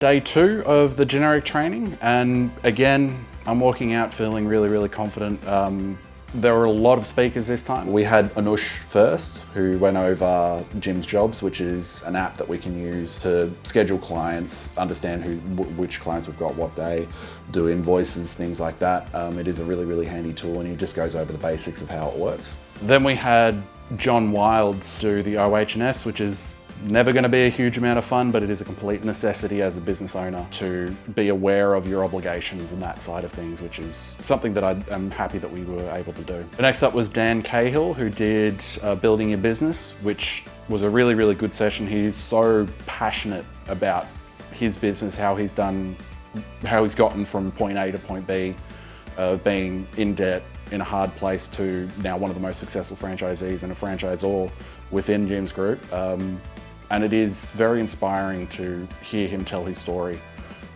Day 2 of the generic training, and again, I'm walking out feeling really confident. There were a lot of speakers this time. We had Anush first, who went over Jim's Jobs, which is an app that we can use to schedule clients, understand which clients we've got what day, do invoices, things like that. It is a really handy tool, and he just goes over the basics of how it works. Then we had John Wilds do the OH&S, which is never going to be a huge amount of fun, but it is a complete necessity as a business owner to be aware of your obligations and that side of things, which is something that I'm happy that we were able to do. The next up was Dan Cahill, who did Building Your Business, which was a really good session. He's so passionate about his business, how he's gotten from point A to point B, being in debt, in a hard place, to now one of the most successful franchisees and a franchisor within Jim's group. And it is very inspiring to hear him tell his story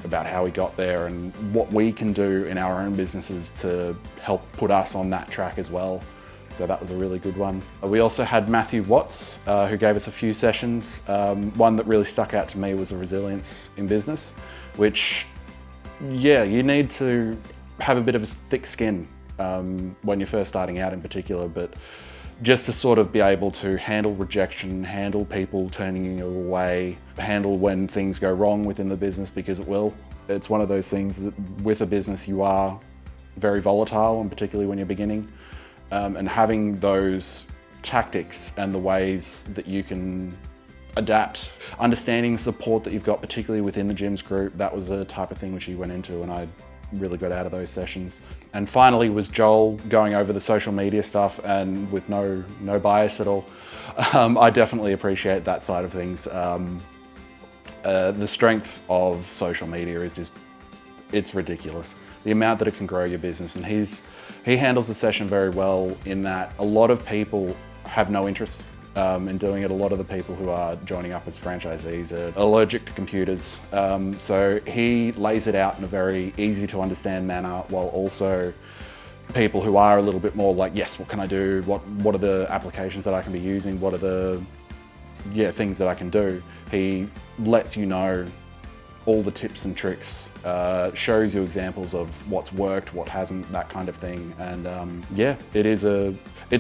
about how he got there and what we can do in our own businesses to help put us on that track as well. So that was a really good one. We also had Matthew Watts, who gave us a few sessions. One that really stuck out to me was a resilience in business, which, yeah, you need to have a bit of a thick skin when you're first starting out in particular, but just to sort of be able to handle rejection, handle people turning you away, handle when things go wrong within the business, because it will. It's one of those things that with a business you are very volatile, and particularly when you're beginning. And having those tactics and the ways that you can adapt, understanding support that you've got, particularly within the Jim's group, that was the type of thing which he went into, and I really got out of those sessions. And finally was Joel going over the social media stuff, and with no bias at all. I definitely appreciate that side of things. The strength of social media is just, it's ridiculous. The amount that it can grow your business, and he handles the session very well in that a lot of people have no interest in doing it. A lot of the people who are joining up as franchisees are allergic to computers. So he lays it out in a very easy to understand manner, while also people who are a little bit more like, yes, what can I do? What are the applications that I can be using? What are the things that I can do? He lets you know all the tips and tricks, shows you examples of what's worked, what hasn't, that kind of thing. And yeah, it's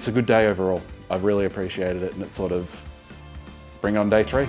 a good day overall. I've really appreciated it, and it's sort of bring on day 3.